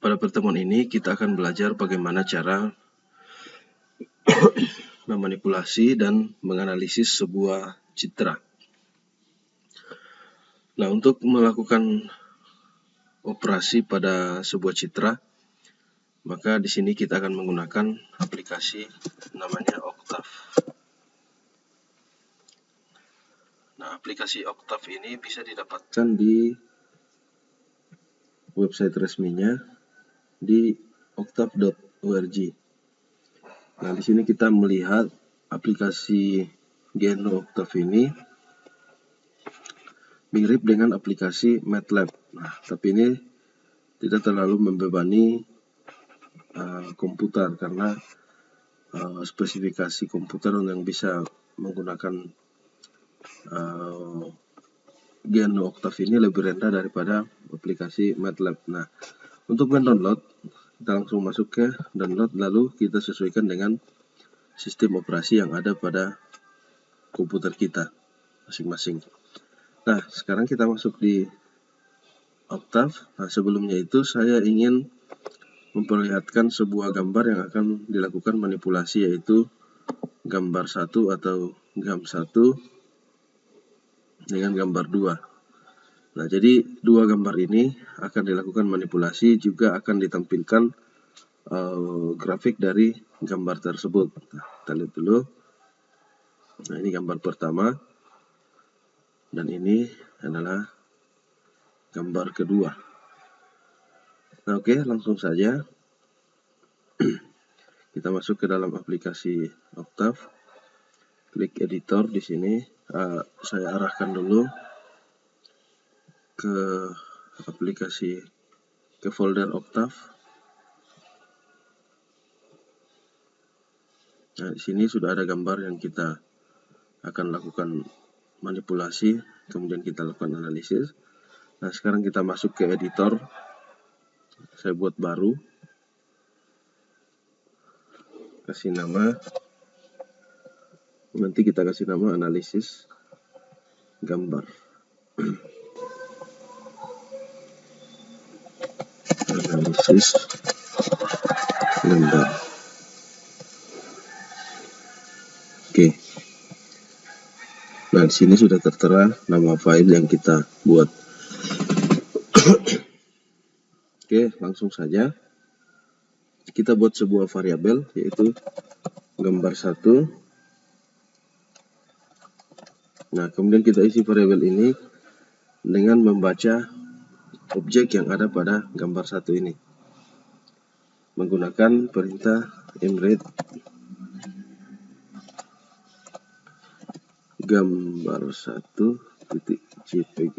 Pada pertemuan ini kita akan belajar bagaimana cara memanipulasi dan menganalisis sebuah citra. Nah, untuk melakukan operasi pada sebuah citra, maka di sini kita akan menggunakan aplikasi namanya Octave. Nah, aplikasi Octave ini bisa didapatkan di website resminya di octave.org. Nah, di sini kita melihat aplikasi GNU Octave ini mirip dengan aplikasi MATLAB. Nah, tapi ini tidak terlalu membebani komputer karena spesifikasi komputer yang bisa menggunakan GNU Octave ini lebih rendah daripada aplikasi MATLAB. Nah, untuk mendownload, kita langsung masuk ke download, lalu kita sesuaikan dengan sistem operasi yang ada pada komputer kita masing-masing. Nah, sekarang kita masuk di Octave. Nah, sebelumnya itu saya ingin memperlihatkan sebuah gambar yang akan dilakukan manipulasi, yaitu gambar 1 atau GAM1 dengan gambar 2. Nah, jadi dua gambar ini akan dilakukan manipulasi, juga akan ditampilkan grafik dari gambar tersebut. Nah, kita lihat dulu. Nah, ini gambar pertama dan ini adalah gambar kedua. Nah, oke, langsung saja kita masuk ke dalam aplikasi Octave. Klik editor di sini. Saya arahkan dulu ke aplikasi, ke folder Octave. Nah, di sini sudah ada gambar yang kita akan lakukan manipulasi, kemudian kita lakukan analisis. Nah, sekarang kita masuk ke editor. Saya buat baru. Kasih nama. Nanti kita kasih nama analisis gambar. Analisis gambar. Oke. Nah, di sini sudah tertera nama file yang kita buat. Oke, langsung saja kita buat sebuah variabel, yaitu gambar 1. Nah, kemudian kita isi variabel ini dengan membaca objek yang ada pada gambar 1 ini menggunakan perintah mread gambar 1.jpg.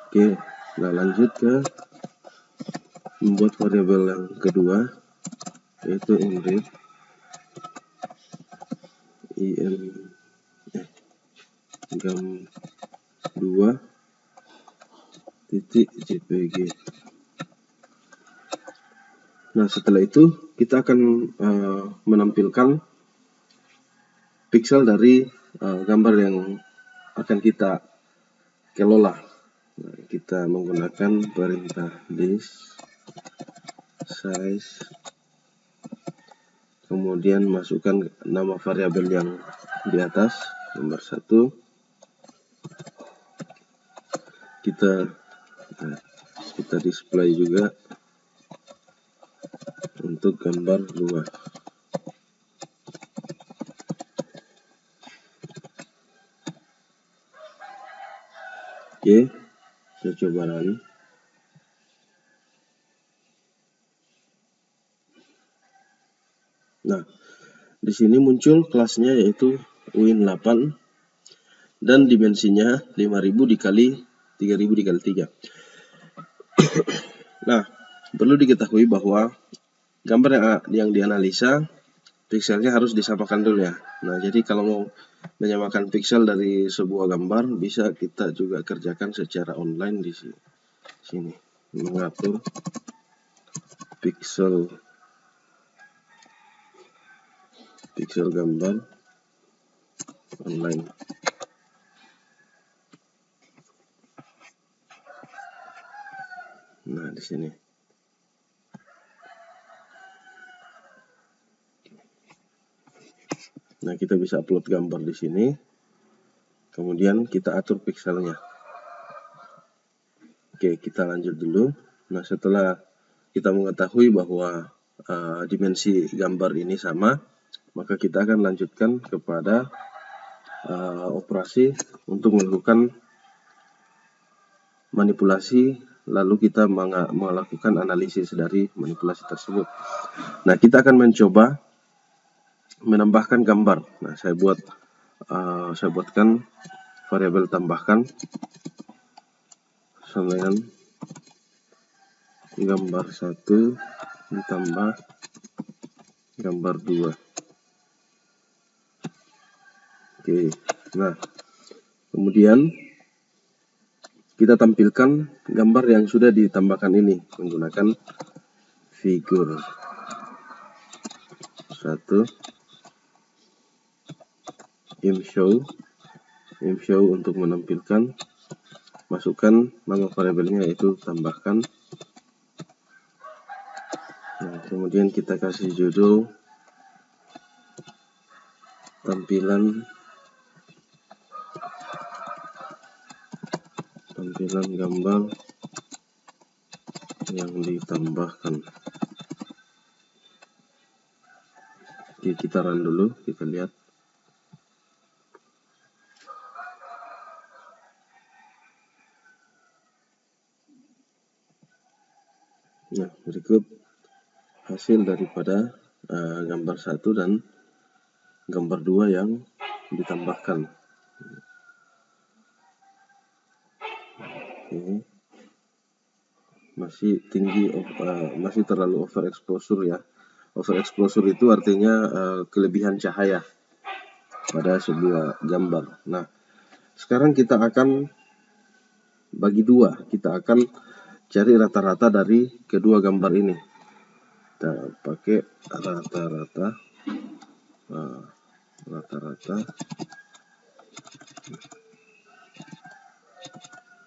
Oke, nah lanjut ke membuat variabel yang kedua, yaitu mread gam2.jpg. Nah, setelah itu kita akan menampilkan pixel dari gambar yang akan kita kelola. Nah, kita menggunakan perintah list size, kemudian masukkan nama variabel yang di atas, gambar 1. Kita display juga untuk gambar 2. Oke, saya coba lagi. Nah, di sini muncul kelasnya, yaitu Win8 dan dimensinya 5000 dikali 3000 dikali 3. Nah, perlu diketahui bahwa gambar yang dianalisa pixelnya harus disamakan dulu ya. Nah, jadi kalau mau menyamakan pixel dari sebuah gambar, bisa kita juga kerjakan secara online di sini. Mengatur pixel gambar online. Nah, di sini. Nah, kita bisa upload gambar di sini. Kemudian kita atur pixelnya. Oke, kita lanjut dulu. Nah, setelah kita mengetahui bahwa dimensi gambar ini sama, maka kita akan lanjutkan kepada operasi untuk melakukan manipulasi, lalu kita melakukan analisis dari manipulasi tersebut. Nah, kita akan mencoba menambahkan gambar. Nah, saya buatkan variabel tambahkan sama dengan gambar 1 ditambah gambar 2. Oke, nah kemudian kita tampilkan gambar yang sudah ditambahkan ini menggunakan figur 1 imshow untuk menampilkan, masukkan nama variabelnya yaitu tambahkan. Nah, kemudian kita kasih judul tampilan gambar yang ditambahkan. Oke, kita run dulu, kita lihat. Nah, berikut hasil daripada gambar 1 dan gambar 2 yang ditambahkan. Oke. Masih tinggi, masih terlalu overexposure ya. Overexposure itu artinya kelebihan cahaya pada sebuah gambar. Nah, sekarang kita akan bagi dua. Kita akan cari rata-rata dari kedua gambar ini. Kita pakai rata-rata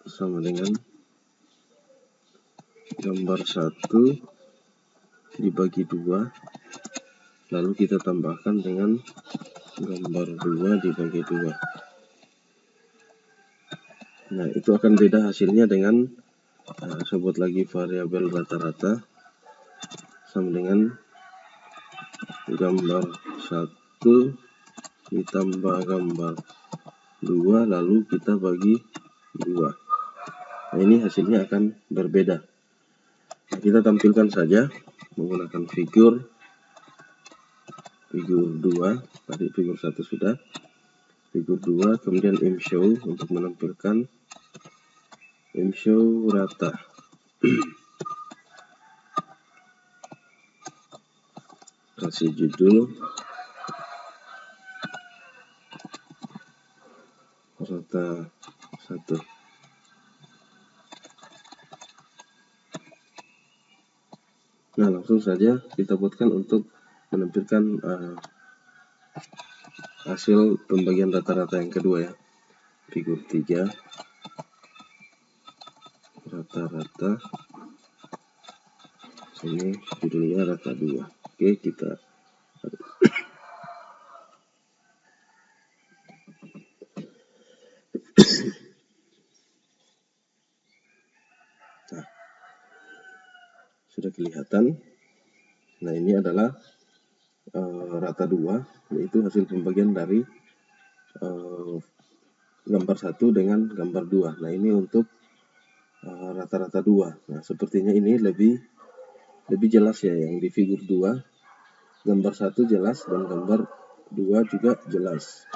sama dengan gambar 1 dibagi 2, lalu kita tambahkan dengan gambar 2 dibagi 2. Nah, itu akan beda hasilnya dengan sebut lagi variabel rata-rata sama dengan gambar 1 ditambah gambar 2 lalu kita bagi 2. Nah, ini hasilnya akan berbeda. Nah, kita tampilkan saja menggunakan figur 2, tadi figur 1 sudah, figur 2, kemudian imshow untuk menampilkan imshow rata. Kasih judul rata 1. Nah, langsung saja kita buatkan untuk menampilkan hasil pembagian rata-rata yang kedua ya. Figur 3 rata-rata, ini judulnya rata 2. Oke, kita nah, sudah kelihatan. Nah, ini adalah rata 2, yaitu hasil pembagian dari gambar 1 dengan gambar 2. Nah, ini untuk rata-rata 2. Nah, sepertinya ini lebih jelas ya, yang di figur 2 gambar 1 jelas dan gambar 2 juga jelas.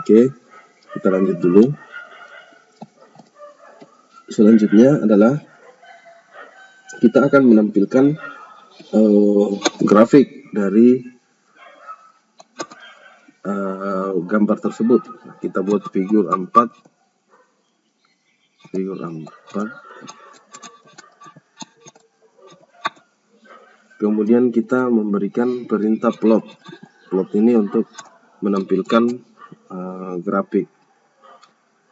Oke, kita lanjut dulu. Selanjutnya adalah kita akan menampilkan grafik dari gambar tersebut. Kita buat figur 4. Kemudian kita memberikan perintah plot. Plot ini untuk menampilkan grafik.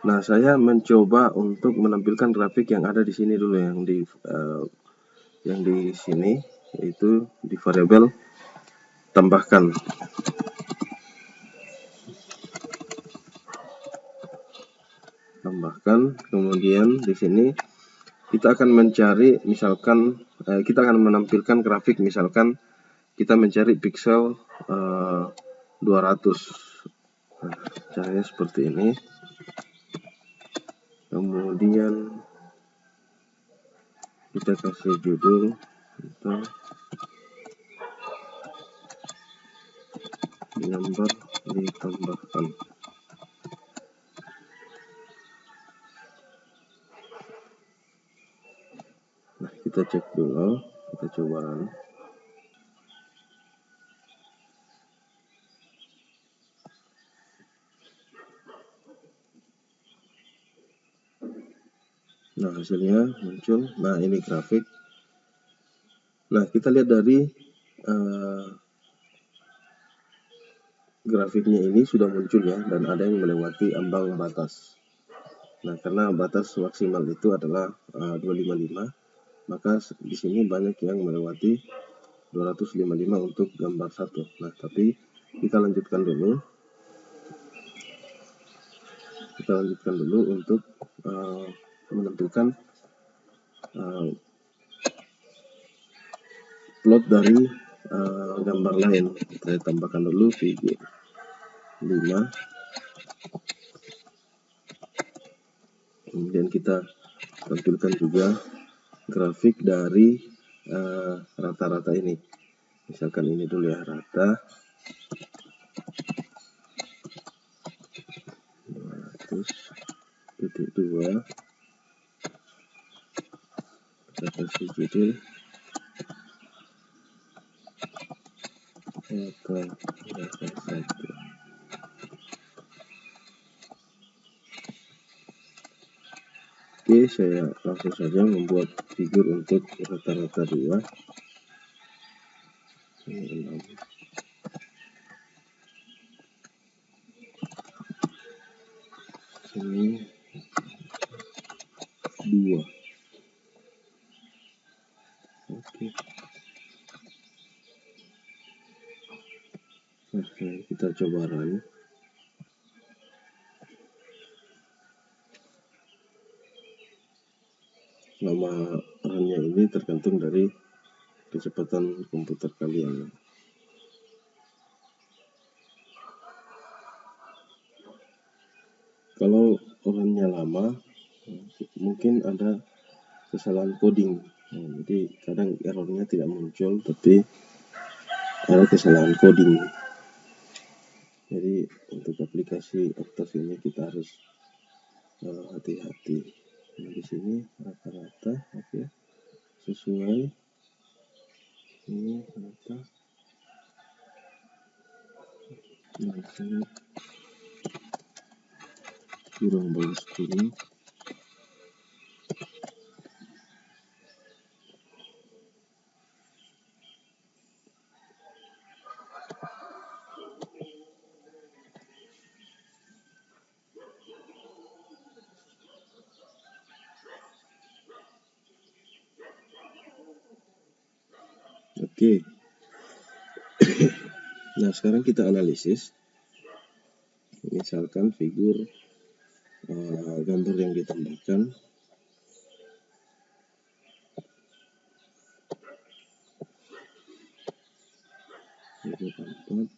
Nah, saya mencoba untuk menampilkan grafik yang ada di sini dulu, yang di yang di sini, yaitu di variabel tambahkan. Kemudian di sini kita akan mencari, misalkan kita akan menampilkan grafik, misalkan kita mencari pixel 200. Nah, caranya seperti ini. Kemudian kita kasih judul tentang gambar ditambahkan. Nah, kita cek dulu, kita coba run. Nah, hasilnya muncul. Nah, ini grafik. Nah, kita lihat dari grafiknya ini sudah muncul ya, dan ada yang melewati ambang batas. Nah, karena batas maksimal itu adalah 255, maka di sini banyak yang melewati 255 untuk gambar satu. Nah, tapi kita lanjutkan dulu. Untuk menampilkan plot dari gambar lain. Kita tambahkan dulu figur 5. Kemudian kita tampilkan juga grafik dari rata-rata ini. Misalkan ini dulu ya, rata 200.2. Kita kasih judul rata 1. Oke, saya langsung saja membuat figur untuk rata-rata 2. Ini 2. Oke. Oke, kita coba run. Nama runnya ini tergantung dari kecepatan komputer kalian. Kalau runnya lama, mungkin ada kesalahan coding. Jadi kadang errornya tidak muncul, tapi ada kesalahan coding. Jadi untuk aplikasi Octave ini kita harus hati-hati. Nah, di sini rata-rata, oke, sesuai. Ini rata. Nah, di sini kurang bagus kuning. Oke. Nah, sekarang kita analisis. Misalkan figur gambar yang ditambahkan. Figur 4.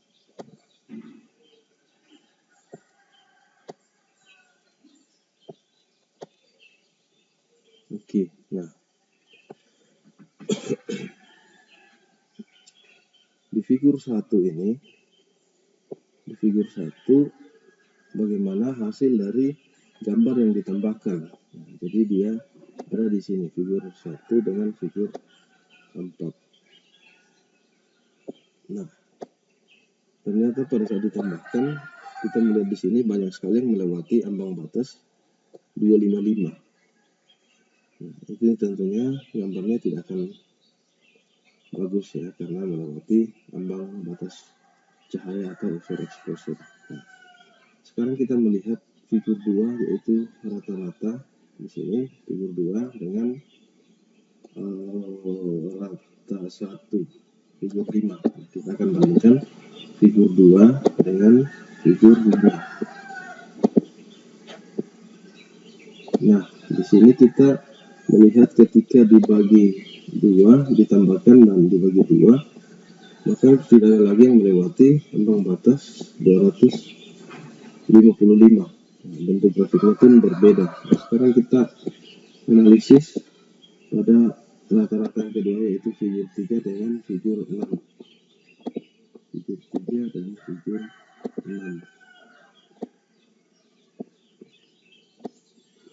Oke, nah di figur 1 ini, bagaimana hasil dari gambar yang ditambahkan. Nah, jadi dia berada di sini, figur 1 dengan figur 4. Nah, ternyata pada saat ditambahkan, kita melihat di sini banyak sekali yang melewati ambang batas 255. Nah, itu tentunya gambarnya tidak akan bagus ya, karena melewati ambang batas cahaya atau overexposure. Nah, sekarang kita melihat figur 2, yaitu rata-rata. Di sini figur 2 dengan rata 1 figur 5. Kita akan bandingkan figur 2 dengan figur 5. Nah, di sini kita melihat ketika dibagi 2 ditambahkan dan dibagi 2, maka tidak ada lagi yang melewati ambang batas 255. Bentuk grafiknya pun berbeda. Nah, sekarang kita analisis pada rata-rata yang kedua, yaitu figur 3 dengan figur 6. Figur 3 dan figur 6.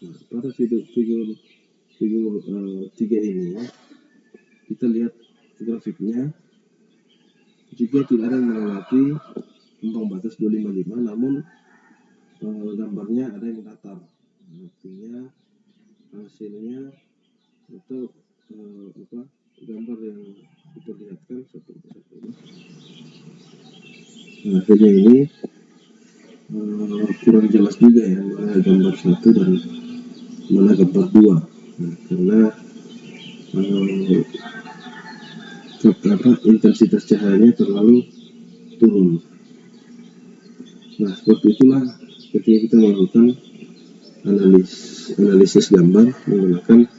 Nah, pada figur 3 ini kita lihat grafiknya juga tidak ada yang melewati ambang batas 255, namun gambarnya ada yang datar. Artinya hasilnya atau gambar yang diperlihatkan seperti ini. Nah, hasilnya ini kurang jelas juga ya, mana gambar 1 dan mana gambar 2. Nah, karena intensitas cahayanya terlalu turun. Nah, seperti itulah ketika kita melakukan analisis gambar menggunakan